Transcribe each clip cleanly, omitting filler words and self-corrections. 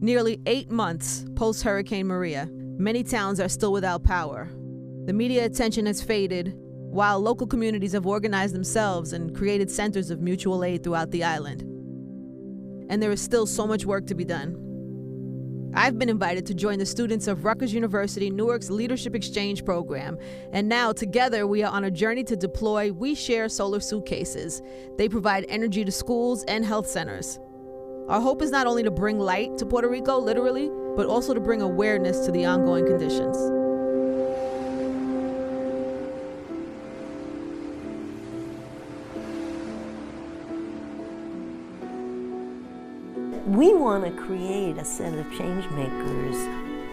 Nearly 8 months post-Hurricane Maria, many towns are still without power. The media attention has faded, while local communities have organized themselves and created centers of mutual aid throughout the island. And there is still so much work to be done. I've been invited to join the students of Rutgers University Newark's Leadership Exchange program, and now together we are on a journey to deploy We Share solar suitcases. They provide energy to schools and health centers. Our hope is not only to bring light to Puerto Rico, literally, but also to bring awareness to the ongoing conditions. We want to create a set of change makers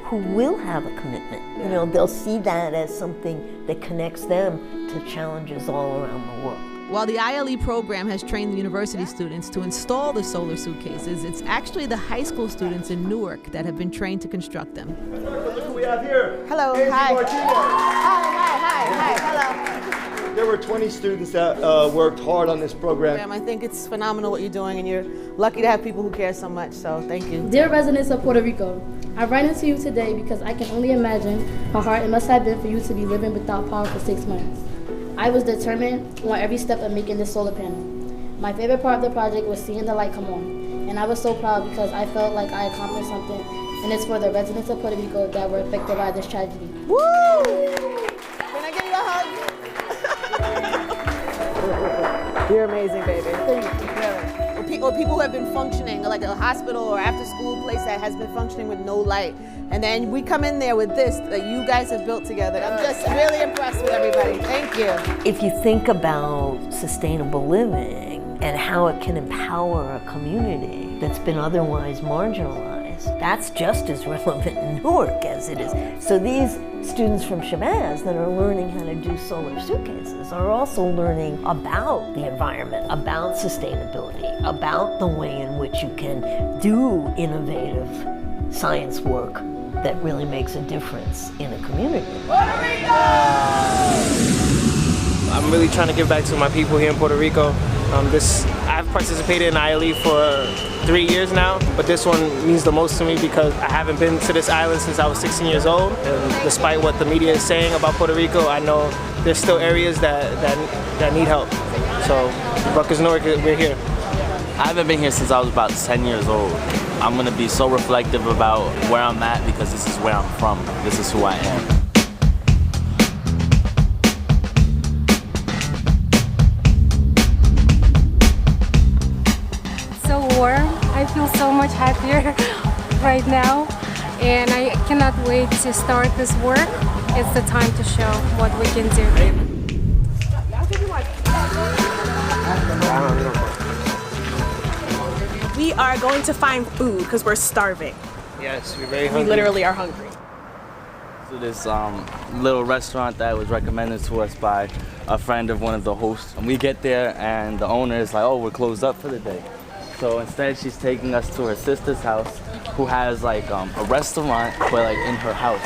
who will have a commitment. You know, they'll see that as something that connects them to challenges all around the world. While the ILE program has trained the university students to install the solar suitcases, it's actually the high school students in Newark that have been trained to construct them. Look who we have here. Hello, Angie hi. Martinez. Hi, hello. There were 20 students that worked hard on this program. I think it's phenomenal what you're doing, and you're lucky to have people who care so much, so thank you. Dear residents of Puerto Rico, I write into you today because I can only imagine how hard it must have been for you to be living without power for 6 months. I was determined on every step of making this solar panel. My favorite part of the project was seeing the light come on, and I was so proud because I felt like I accomplished something, and it's for the residents of Puerto Rico that were affected by this tragedy. Woo! Can I give you a hug? You're amazing, baby. Thank you. Really. Or people who have been functioning, like a hospital or after school place that has been functioning with no light. And then we come in there with this that you guys have built together. I'm just really impressed with everybody. Thank you. If you think about sustainable living and how it can empower a community that's been otherwise marginalized, that's just as relevant in Newark as it is. So these students from Shabazz that are learning how to do solar suitcases are also learning about the environment, about sustainability, about the way in which you can do innovative science work that really makes a difference in a community. Puerto Rico! I'm really trying to give back to my people here in Puerto Rico. I've participated in ILE for 3 years now, but this one means the most to me because I haven't been to this island since I was 16 years old. And despite what the media is saying about Puerto Rico, I know there's still areas that need help. So Rutgers Newark, we're here. I haven't been here since I was about 10 years old. I'm gonna be so reflective about where I'm at because this is where I'm from. This is who I am. So warm. I feel so much happier right now, and I cannot wait to start this work. It's the time to show what we can do. We are going to find food because we're starving. Yes, we're very hungry. We literally are hungry. To this little restaurant that was recommended to us by a friend of one of the hosts. And we get there and the owner is like, oh, we're closed up for the day. So instead she's taking us to her sister's house who has like a restaurant but like in her house.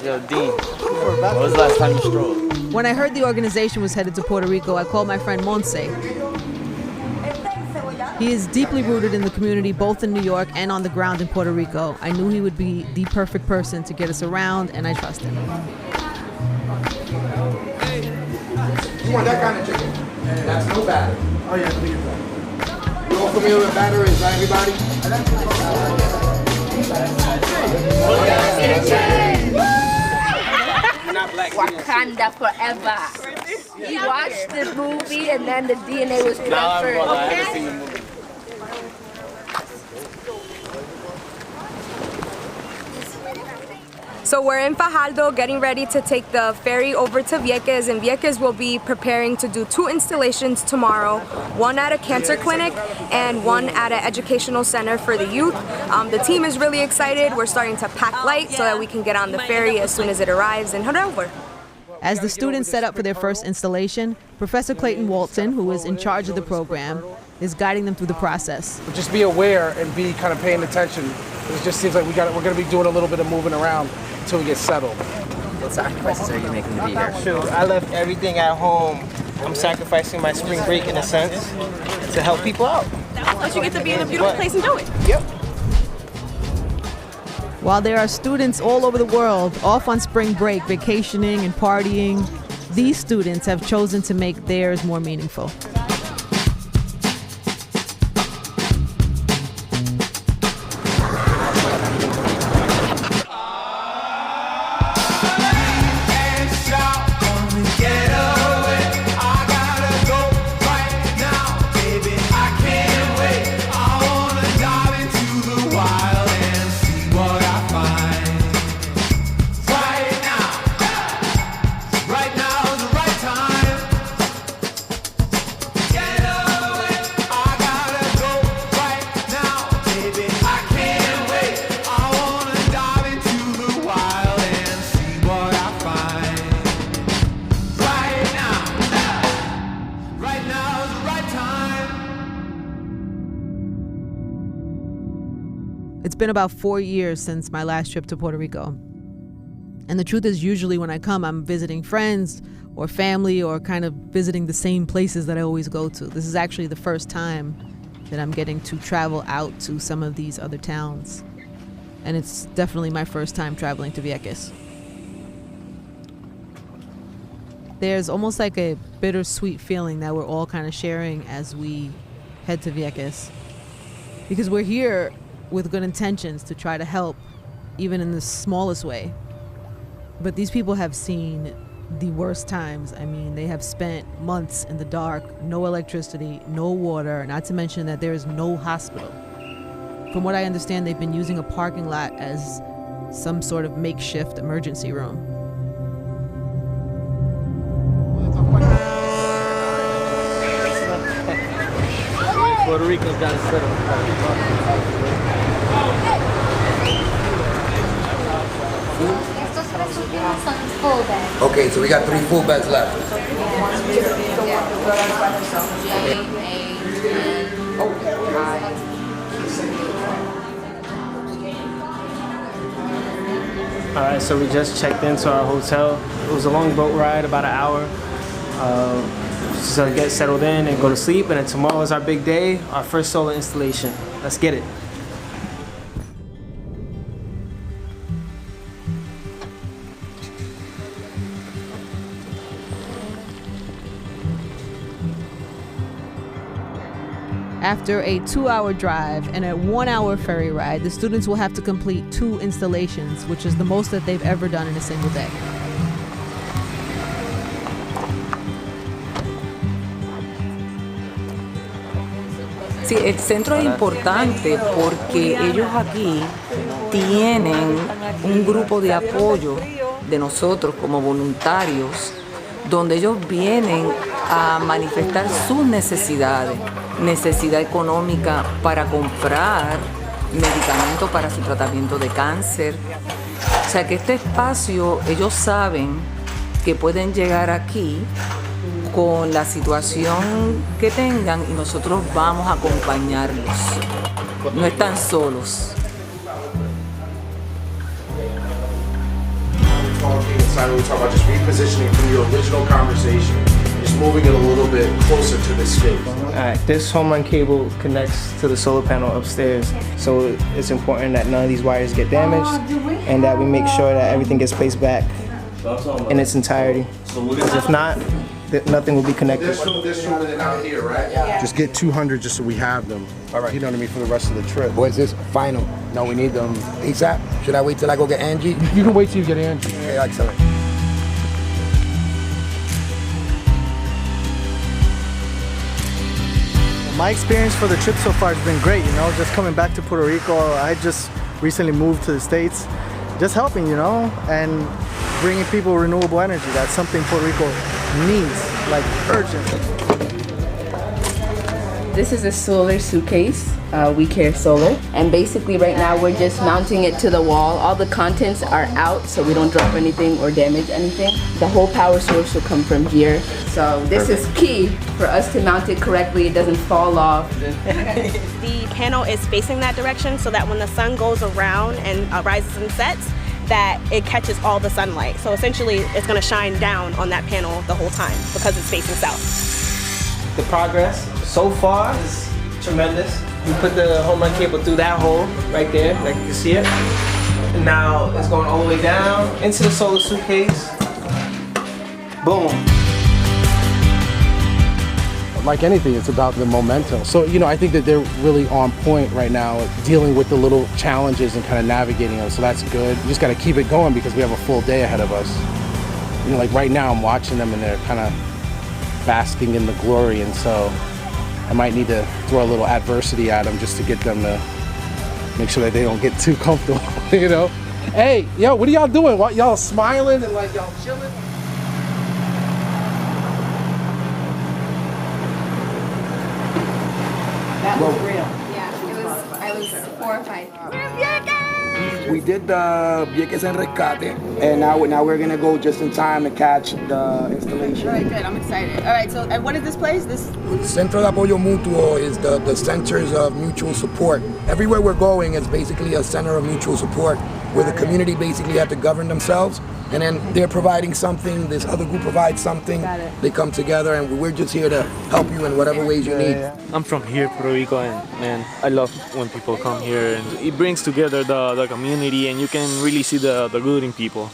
Yo, Dean, when was the last time you strolled? When I heard the organization was headed to Puerto Rico, I called my friend Monse. He is deeply rooted in the community, both in New York and on the ground in Puerto Rico. I knew he would be the perfect person to get us around, and I trust him. You want that kind of chicken? That's no batter. Oh yeah, I think it's batter. You all familiar with batter is, right, everybody? Wakanda forever. We watched the movie and then the DNA was transferred. I haven't seen the movie. So we're in Fajardo getting ready to take the ferry over to Vieques, and Vieques will be preparing to do 2 installations tomorrow, one at a cancer clinic and one at an educational center for the youth. The team is really excited. We're starting to pack light so that we can get on the ferry as soon as it arrives and head over. As the students set up for their first installation, Professor Clayton Walton, who is in charge of the program, is guiding them through the process. Just be aware and be kind of paying attention. It just seems like we're going to be doing a little bit of moving around until we get settled. What sacrifices are you making to be here? Shoot, I left everything at home. I'm sacrificing my spring break in a sense to help people out. But you get to be in a beautiful place and do it. Yep. While there are students all over the world off on spring break, vacationing and partying, these students have chosen to make theirs more meaningful. It's been about 4 years since my last trip to Puerto Rico. And the truth is, usually when I come, I'm visiting friends or family or kind of visiting the same places that I always go to. This is actually the first time that I'm getting to travel out to some of these other towns. And it's definitely my first time traveling to Vieques. There's almost like a bittersweet feeling that we're all kind of sharing as we head to Vieques. Because we're here with good intentions to try to help, even in the smallest way. But these people have seen the worst times. I mean, they have spent months in the dark, no electricity, no water, not to mention that there is no hospital. From what I understand, they've been using a parking lot as some sort of makeshift emergency room. Puerto Rico's got a set up. Okay, so we got 3 full beds left. All right, so we just checked into our hotel. It was a long boat ride, about an hour. So get settled in and go to sleep, and then tomorrow is our big day, our first solar installation. Let's get it. After a 2-hour drive and a 1-hour ferry ride, the students will have to complete 2 installations, which is the most that they've ever done in a single day. Sí, el centro es importante porque ellos aquí tienen un grupo de apoyo de nosotros como voluntarios, donde ellos vienen a manifestar sus necesidades, necesidad económica para comprar medicamentos para su tratamiento de cáncer. O sea que este espacio, ellos saben que pueden llegar aquí con la situación que tengan y nosotros vamos a acompañarlos. No están solos. We talk about just repositioning from your original conversation, just moving it a little bit closer to the space. All right, this home run cable connects to the solar panel upstairs, so it's important that none of these wires get damaged and that we make sure that everything gets placed back in its entirety. Because if not, nothing will be connected. This room and then out here, right? Yeah. Just get 200 just so we have them. All right. You know what I mean, for the rest of the trip. Or is this final? No, we need them ASAP. Should I wait till I go get Angie? You can wait till you get Angie. Okay, excellent. My experience for the trip so far has been great, you know, just coming back to Puerto Rico. I just recently moved to the States, just helping, you know, and bringing people renewable energy. That's something Puerto Rico needs, like urgently. This is a solar suitcase. We care solar, and basically right now we're just mounting it to the wall. All the contents are out so we don't drop anything or damage anything. The whole power source will come from here. So this is key for us to mount it correctly. It doesn't fall off. The panel is facing that direction so that when the sun goes around and rises and sets, that it catches all the sunlight. So essentially it's going to shine down on that panel the whole time because it's facing south. The progress so far is tremendous. We put the home run cable through that hole right there, like you can see it. And now it's going all the way down into the solar suitcase. Boom. Like anything, it's about the momentum. So, you know, I think that they're really on point right now, dealing with the little challenges and kind of navigating them. So that's good. You just got to keep it going because we have a full day ahead of us. You know, like right now I'm watching them and they're kind of basking in the glory. And so I might need to throw a little adversity at them just to get them to make sure that they don't get too comfortable, you know? Hey, yo, what are y'all doing? What, y'all smiling and like y'all chilling? That was real. Yeah, I was 4 or 5. We did the Vieques and Rescate, and now we're gonna go just in time to catch the installation. All right, good. I'm excited. All right, so and what is this place? This Centro de Apoyo Mutuo is the centers of mutual support. Everywhere we're going is basically a center of mutual support where the community basically have to govern themselves, and then they're providing something, this other group provides something, they come together, and we're just here to help you in whatever ways you need. I'm from here, Puerto Rico, and man, I love when people come here, and it brings together the community, and you can really see the good in people.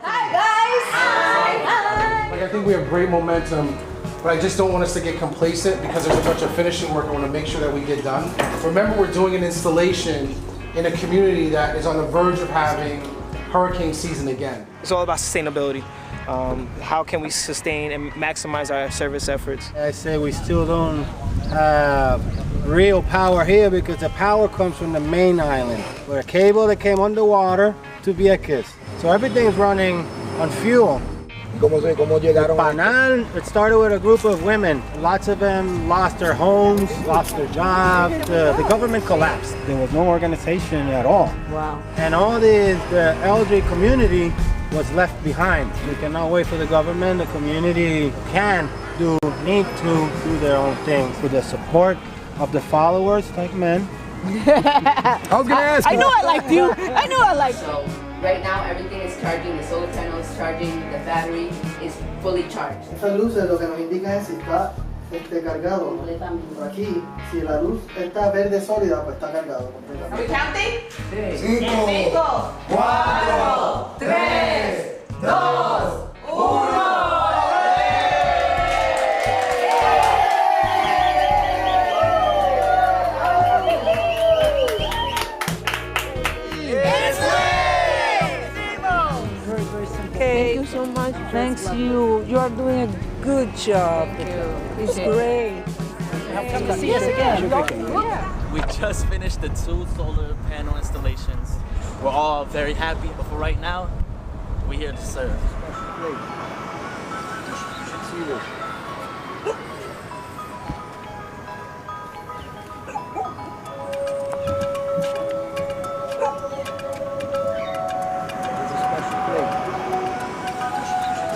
Hi guys! Hi! Like I think we have great momentum, but I just don't want us to get complacent because there's a bunch of finishing work I want to make sure that we get done. Remember, we're doing an installation in a community that is on the verge of having hurricane season again. It's all about sustainability. How can we sustain and maximize our service efforts? I say we still don't have real power here because the power comes from the main island, with a cable that came underwater to Vieques. So everything's running on fuel. Panal, it started with a group of women. Lots of them lost their homes, lost their jobs. The government collapsed. There was no organization at all. Wow. And all the elderly community was left behind. We cannot wait for the government. The community need to do their own things with the support of the followers like men. I was gonna ask. I know I liked you. I know I liked you. Right now, everything is charging. The solar panel is charging. The battery is fully charged. Estas luces lo que nos indican es si está cargado. Por aquí, si la luz está verde sólida, pues está cargado completamente. Are we counting? 5, 4, 3, 2, 1. Thank you so much. Thanks you. You are doing a good job. Thank you. It's great. Come to see us again. Yeah. We just finished the 2 solar panel installations. We're all very happy, but for right now, we're here to serve.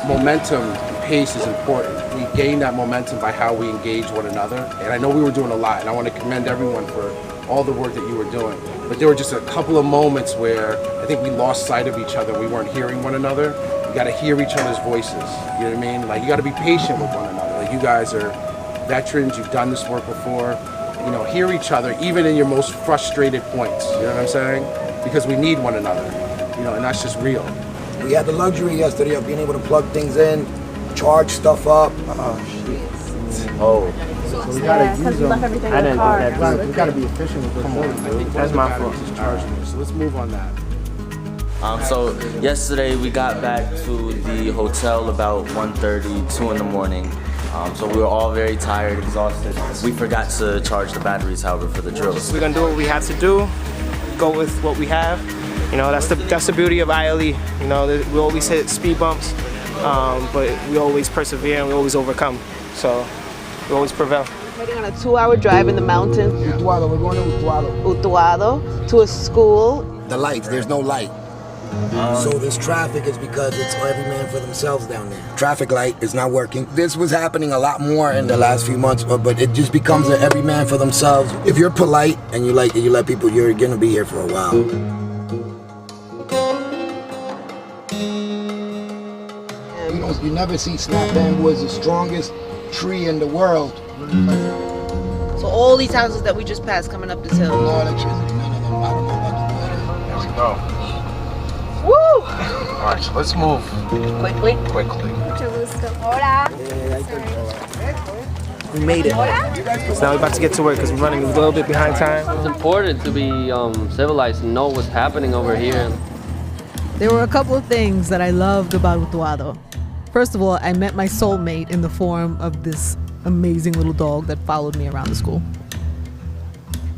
Momentum and pace is important. We gain that momentum by how we engage one another. And I know we were doing a lot, and I want to commend everyone for all the work that you were doing. But there were just a couple of moments where I think we lost sight of each other. We weren't hearing one another. You got to hear each other's voices. You know what I mean? Like, you got to be patient with one another. Like, you guys are veterans. You've done this work before. You know, hear each other, even in your most frustrated points. You know what I'm saying? Because we need one another. You know, and that's just real. We had the luxury yesterday of being able to plug things in, charge stuff up. Oh. So we gotta use them. I didn't do that. We gotta be efficient with those. That's my fault. So let's move on that. So yesterday we got back to the hotel about 1:30, 2 in the morning. So we were all very tired, exhausted. We forgot to charge the batteries, however, for the drills. We're gonna do what we have to do, go with what we have. You know, that's the beauty of ILE. You know, we always hit speed bumps, but we always persevere and we always overcome. So we always prevail. We're heading on a 2-hour drive in the mountains. Utuado, we're going to Utuado. Utuado, to a school. The lights, there's no light. So this traffic is because it's every man for themselves down there. Traffic light is not working. This was happening a lot more in the last few months, but it just becomes a every man for themselves. If you're polite and you let people, you're gonna be here for a while. You never see snap bamboo as the strongest tree in the world. So all these houses that we just passed coming up this hill. No electricity, none of them. I don't know about the weather. There we go. Woo! All right, so let's move quickly. Hola. We made it. So now we're about to get to work because we're running a little bit behind time. It's important to be civilized and know what's happening over here. There were a couple of things that I loved about Wado. First of all, I met my soulmate in the form of this amazing little dog that followed me around the school.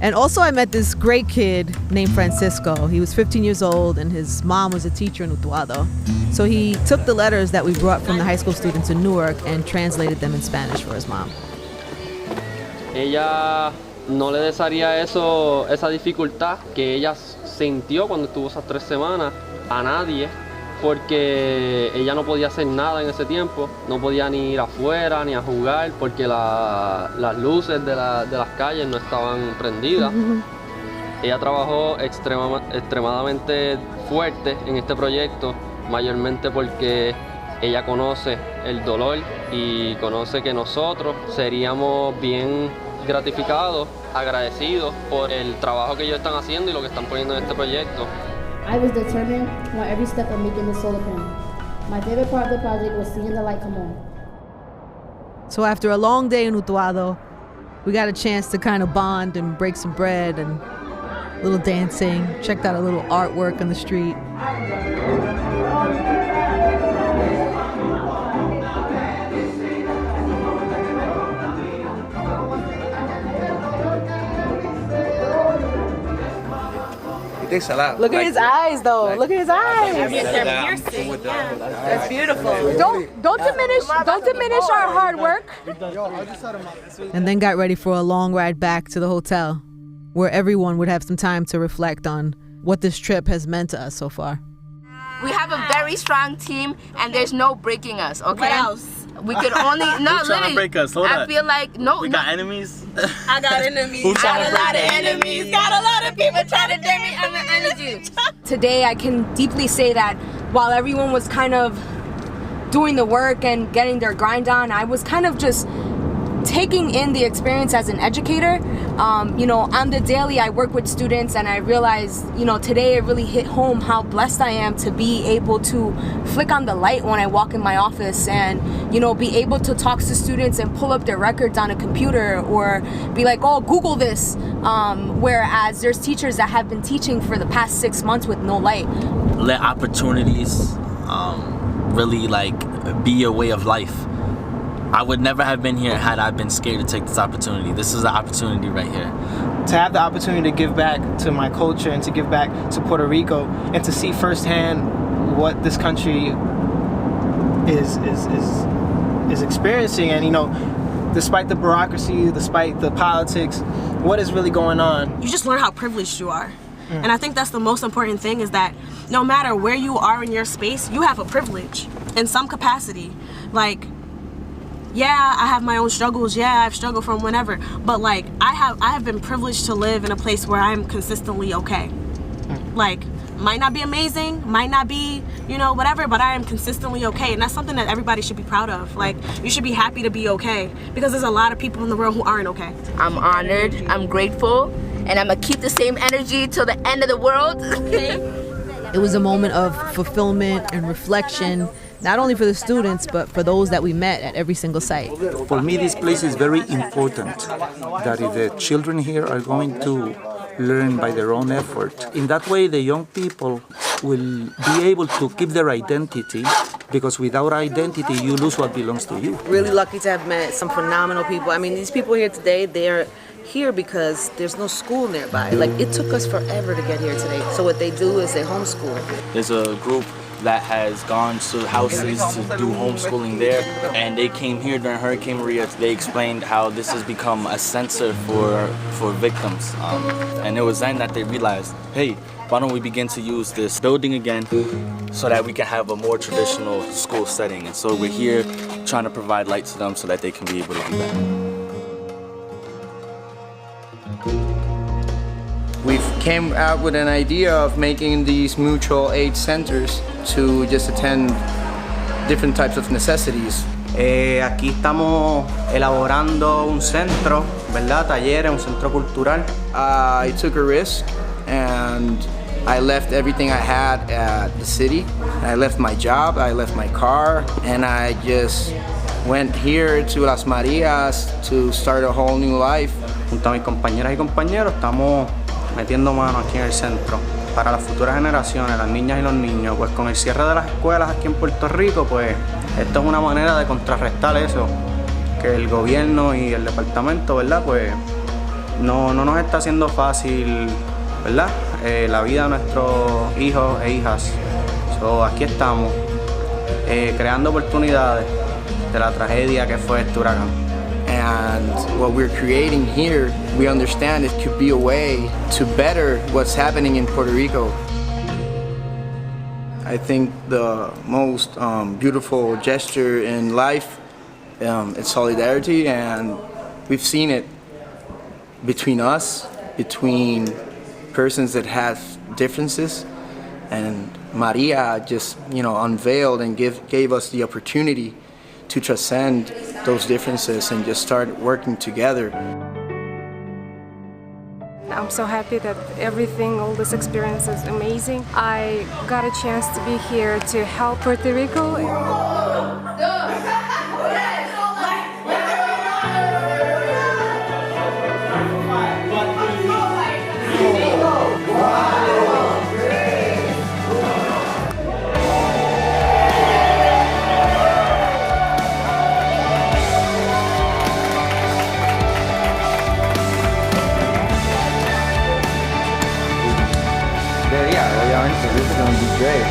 And also I met this great kid named Francisco. He was 15 years old and his mom was a teacher in Utuado. So he took the letters that we brought from the high school students in Newark and translated them in Spanish for his mom. Ella no le desearía esa dificultad que ella sintió cuando estuvo esas 3 semanas a nadie, porque ella no podía hacer nada en ese tiempo, no podía ni ir afuera ni a jugar porque las luces de las calles no estaban prendidas. Ella trabajó extremadamente fuerte en este proyecto, mayormente porque ella conoce el dolor y conoce que nosotros seríamos bien gratificados, agradecidos por el trabajo que ellos están haciendo y lo que están poniendo en este proyecto. I was determined on every step of making this solar panel. My favorite part of the project was seeing the light come on. So after a long day in Utuado, we got a chance to kind of bond and break some bread and a little dancing, checked out a little artwork on the street. Look at his eyes, though. Look at his eyes. That's beautiful. Don't diminish our hard work. And then got ready for a long ride back to the hotel, where everyone would have some time to reflect on what this trip has meant to us so far. We have a very strong team, and there's no breaking us, okay? What else? We could only, Who's trying to break us? Hold I up. feel like, We got enemies? I got enemies. Who's trying Got to a lot of break us? enemies. Got a lot of people trying to dare me. I'm an energy. Today, I can deeply say that while everyone was kind of doing the work and getting their grind on, I was kind of just taking in the experience as an educator. On the daily, I work with students, and I realized, today it really hit home how blessed I am to be able to flick on the light when I walk in my office and, be able to talk to students and pull up their records on a computer or be like, oh, Google this. Whereas there's teachers that have been teaching for the past 6 months with no light. Let opportunities really be your way of life. I would never have been here had I been scared to take this opportunity. This is an opportunity right here. To have the opportunity to give back to my culture and to give back to Puerto Rico and to see firsthand what this country is experiencing, and despite the bureaucracy, despite the politics, what is really going on. You just learn how privileged you are. And I think that's the most important thing, is that no matter where you are in your space, you have a privilege in some capacity. Yeah, I have my own struggles. Yeah, I've struggled from whenever. But I have been privileged to live in a place where I'm consistently okay. Might not be amazing, might not be, whatever, but I am consistently okay. And that's something that everybody should be proud of. You should be happy to be okay, because there's a lot of people in the world who aren't okay. I'm honored, I'm grateful, and I'm gonna keep the same energy till the end of the world. It was a moment of fulfillment and reflection, not only for the students, but for those that we met at every single site. For me, this place is very important, that if the children here are going to learn by their own effort, in that way the young people will be able to keep their identity, because without identity, you lose what belongs to you. Really lucky to have met some phenomenal people. I mean, these people here today, they're here because there's no school nearby. It took us forever to get here today. So what they do is they homeschool. There's a group that has gone to houses to do homeschooling there, and they came here during Hurricane Maria. They explained how this has become a center for victims, and it was then that they realized, hey, why don't we begin to use this building again so that we can have a more traditional school setting. And so we're here trying to provide light to them so that they can be able to do that. We came out with an idea of making these mutual aid centers to just attend different types of necessities. Aquí estamos elaborando un centro, ¿verdad? Talleres, un centro cultural. I took a risk and I left everything I had at the city. I left my job, I left my car, and I just went here to Las Marias to start a whole new life. Junto a mis compañeras y compañeros estamos metiendo mano aquí en el centro. Para las futuras generaciones, las niñas y los niños, pues con el cierre de las escuelas aquí en Puerto Rico, pues esto es una manera de contrarrestar eso, que el gobierno y el departamento, ¿verdad? Pues no nos está haciendo fácil, ¿verdad? La vida de nuestros hijos e hijas. So, aquí estamos, creando oportunidades de la tragedia que fue este huracán. And what we're creating here, we understand it could be a way to better what's happening in Puerto Rico. I think the most beautiful gesture in life is solidarity, and we've seen it between us, between persons that have differences, and Maria just, unveiled and gave us the opportunity to transcend those differences and just start working together. I'm so happy that all this experience is amazing. I got a chance to be here to help Puerto Rico. This is gonna be great.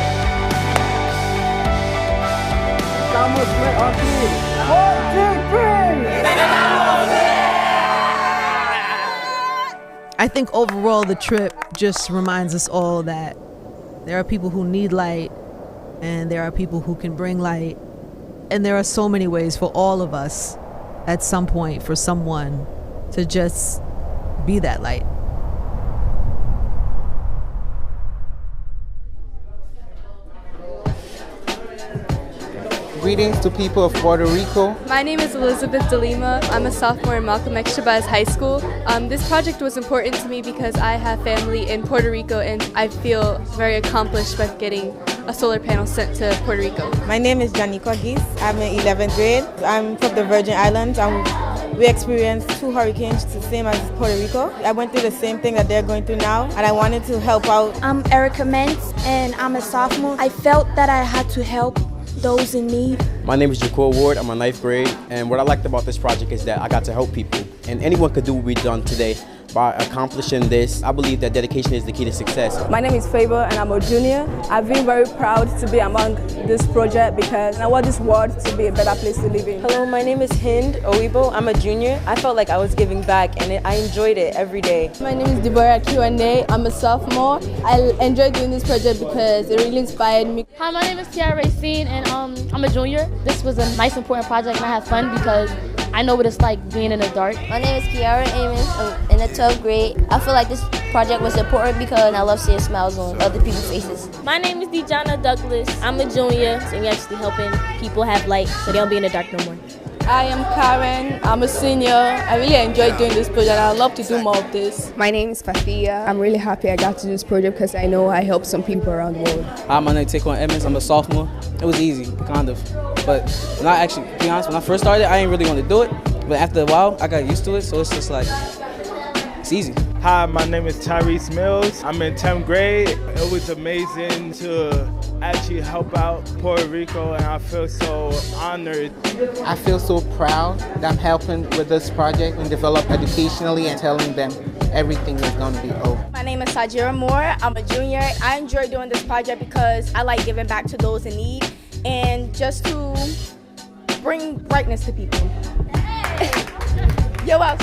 I think overall the trip just reminds us all that there are people who need light, and there are people who can bring light, and there are so many ways for all of us at some point for someone to just be that light. Greetings to people of Puerto Rico. My name is Elizabeth DeLima. I'm a sophomore in Malcolm X Shabazz High School. This project was important to me because I have family in Puerto Rico and I feel very accomplished by getting a solar panel sent to Puerto Rico. My name is Janiqua Gis. I'm in 11th grade. I'm from the Virgin Islands. We experienced 2 hurricanes the same as Puerto Rico. I went through the same thing that they're going through now, and I wanted to help out. I'm Erica Mentz, and I'm a sophomore. I felt that I had to help those in need. My name is Jacob Ward. I'm in 9th grade, and what I liked about this project is that I got to help people, and anyone could do what we've done today. By accomplishing this, I believe that dedication is the key to success. My name is Faber and I'm a junior. I've been very proud to be among this project because I want this world to be a better place to live in. Hello, my name is Hind Owibo. I'm a junior. I felt like I was giving back and I enjoyed it every day. My name is Deborah Q&A. I'm a sophomore. I enjoyed doing this project because it really inspired me. Hi, my name is Tiara Racine and I'm a junior. This was a nice, important project and I had fun because I know what it's like being in the dark. My name is Kiara Amos. I'm in the 12th grade. I feel like this project was important because I love seeing smiles on other people's faces. My name is Dejana Douglas. I'm a junior, and we're actually helping people have light so they don't be in the dark no more. I am Karen. I'm a senior. I really enjoyed doing this project. I'd love to do more of this. My name is Fathia. I'm really happy I got to do this project because I know I helped some people around the world. Hi, my name is Taquan Edmonds. I'm a sophomore. It was easy, kind of. But when I actually, to be honest, when I first started, I didn't really want to do it. But after a while, I got used to it, so it's just like, it's easy. Hi, my name is Tyrese Mills. I'm in 10th grade. It was amazing to actually help out Puerto Rico, and I feel so honored. I feel so proud that I'm helping with this project and develop educationally and telling them everything is going to be over. My name is Sajira Moore. I'm a junior. I enjoy doing this project because I like giving back to those in need and just to bring brightness to people. Yo, wow.